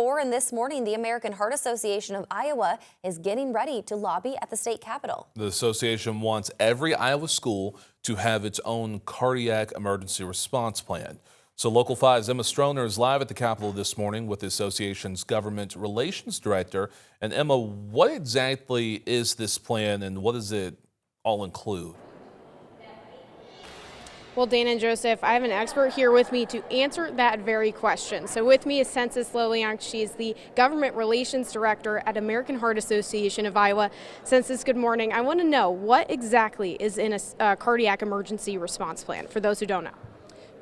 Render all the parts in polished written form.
And this morning, the American Heart Association of Iowa is getting ready to lobby at the state capitol. The association wants every Iowa school to have its own cardiac emergency response plan. So Local 5's Emma Stroner is live at the Capitol this morning with the association's government relations director. And Emma, what exactly is this plan and what does it all include? Well, Dana and Joseph, I have an expert here with me to answer that very question. So with me is Census Loliang. She is the Government Relations Director at American Heart Association of Iowa. Census, good morning. I want to know what exactly is in a cardiac emergency response plan for those who don't know.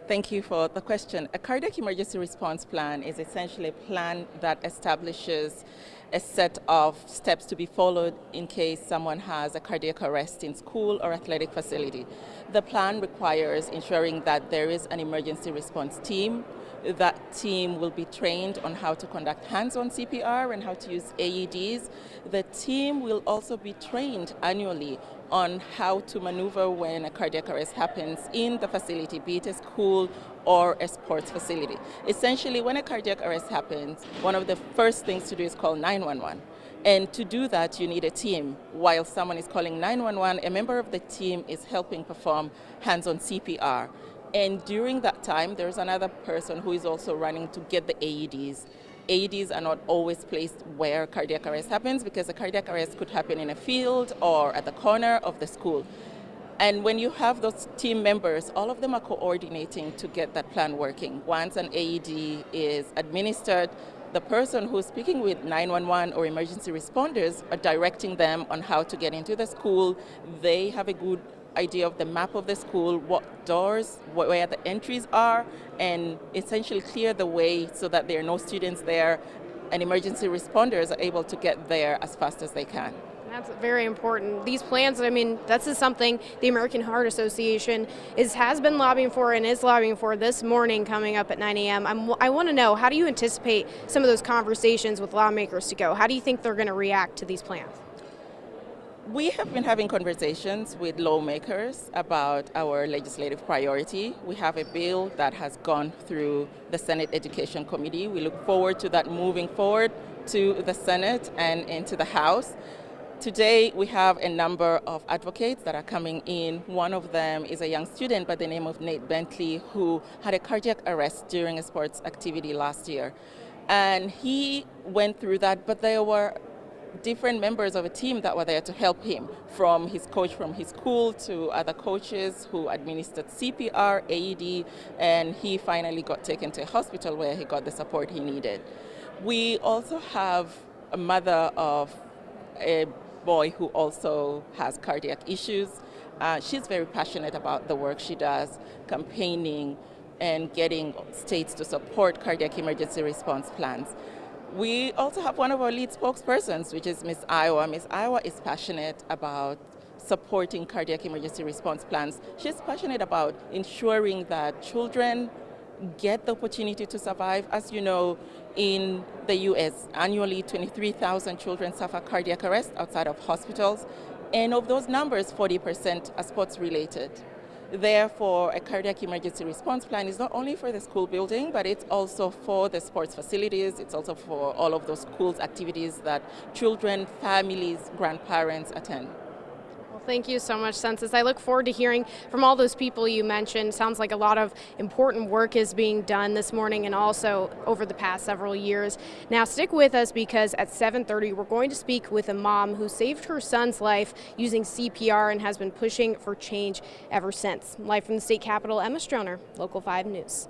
Thank you for the question. A cardiac emergency response plan is essentially a plan that establishes a set of steps to be followed in case someone has a cardiac arrest in school or athletic facility. The plan requires ensuring that there is an emergency response team. That team will be trained on how to conduct hands-on CPR and how to use AEDs. The team will also be trained annually on how to maneuver when a cardiac arrest happens in the facility, be it a school or a sports facility. Essentially, when a cardiac arrest happens, one of the first things to do is call 911. And to do that, you need a team. While someone is calling 911, a member of the team is helping perform hands-on CPR. And during that time, there's another person who is also running to get the AEDs. AEDs are not always placed where cardiac arrest happens because a cardiac arrest could happen in a field or at the corner of the school. And when you have those team members, all of them are coordinating to get that plan working. Once an AED is administered, the person who's speaking with 911 or emergency responders are directing them on how to get into the school. They have a good idea of the map of the school, what doors, where the entries are, and essentially clear the way so that there are no students there and emergency responders are able to get there as fast as they can. That's very important. These plans, I mean, this is something the American Heart Association has been lobbying for and is lobbying for this morning coming up at 9 a.m. I want to know, how do you anticipate some of those conversations with lawmakers to go? How do you think they're going to react to these plans? We have been having conversations with lawmakers about our legislative priority. We have a bill that has gone through the Senate Education Committee. We look forward to that moving forward to the Senate and into the House. Today we have a number of advocates that are coming in. One of them is a young student by the name of Nate Bentley who had a cardiac arrest during a sports activity last year. And he went through that, but there were different members of a team that were there to help him, from his coach from his school to other coaches who administered CPR, AED, and he finally got taken to a hospital where he got the support he needed. We also have a mother of a boy who also has cardiac issues. She's very passionate about the work she does, campaigning and getting states to support cardiac emergency response plans. We also have one of our lead spokespersons, which is Miss Iowa. Miss Iowa is passionate about supporting cardiac emergency response plans. She's passionate about ensuring that children get the opportunity to survive. As you know, in the U.S., annually 23,000 children suffer cardiac arrest outside of hospitals, and of those numbers, 40% are sports-related. Therefore, a cardiac emergency response plan is not only for the school building, but it's also for the sports facilities. It's also for all of those schools activities that children, families, grandparents attend. Well, thank you so much, Census. I look forward to hearing from all those people you mentioned. Sounds like a lot of important work is being done this morning and also over the past several years. Now stick with us because at 7:30 we're going to speak with a mom who saved her son's life using CPR and has been pushing for change ever since. Live from the state capitol, Emma Stroner, Local 5 News.